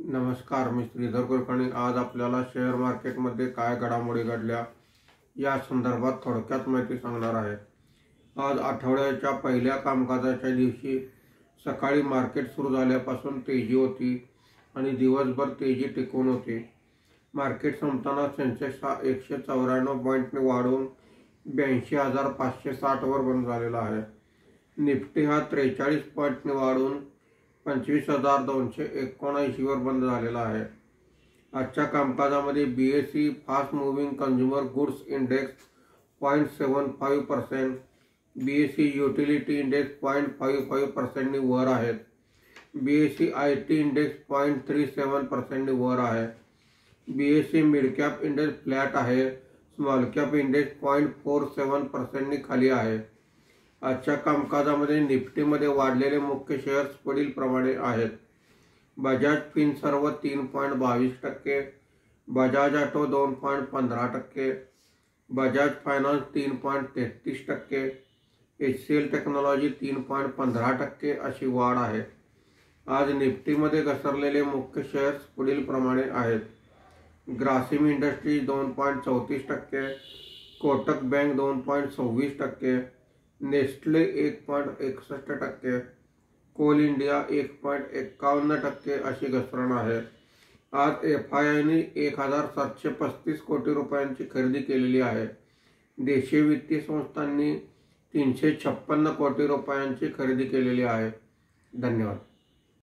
नमस्कार, मी श्रीधर कुलकर्णी। आज आपल्याला शेअर मार्केटमध्ये काय घडामोडी घडल्या या संदर्भात थोडक्यात माहिती सांगणार आहे। आज आठवड्याच्या पहिल्या कामकाजाच्या दिवशी सकाळी मार्केट सुरू झाल्यापासून तेजी होती आणि दिवसभर तेजी टिकून होती। मार्केट संपताना सेन्सेक्स हा 194 पॉईंटने वाढून 82,560 वर बंद झालेला आहे। निफ्टी हा 43 पॉईंटने वाढून 25,279 वर बंद झालेला आहे। आजच्या कामकाजामध्ये BSE fast moving consumer goods index 0.75%, BSE utility index 0.55% वर आहेत। BSE IT इंडेक्स 0.37% वर आहे। BSE mid cap index flat आहे। स्मॉल कॅप इंडेक्स 0.47% खाली आहे। आजच्या कामकाजामध्ये निफ्टीमध्ये वाढलेले मुख्य शेअर्स पुढील प्रमाणे आहेत। Bajaj Finserv 3.22%, Bajaj auto 2.15%, Bajaj finance 3.33%, HCL technology 3.15% अशी वाढ आहे। आज निफ्टीमध्ये घसरलेले मुख्य शेअर्स पुढील प्रमाणे आहेत। Grasim industries 2.34%, Kotak bank 2.26%, Nestle 1.61%, Coal India 1.51% अशी घसरण आहे। आज FIIने 1,735 कोटी रुपयांची खरेदी केलेली आहे। देशीय वित्तीय संस्थांनी 356 कोटी रुपयांची खरेदी केलेली आहे। धन्यवाद।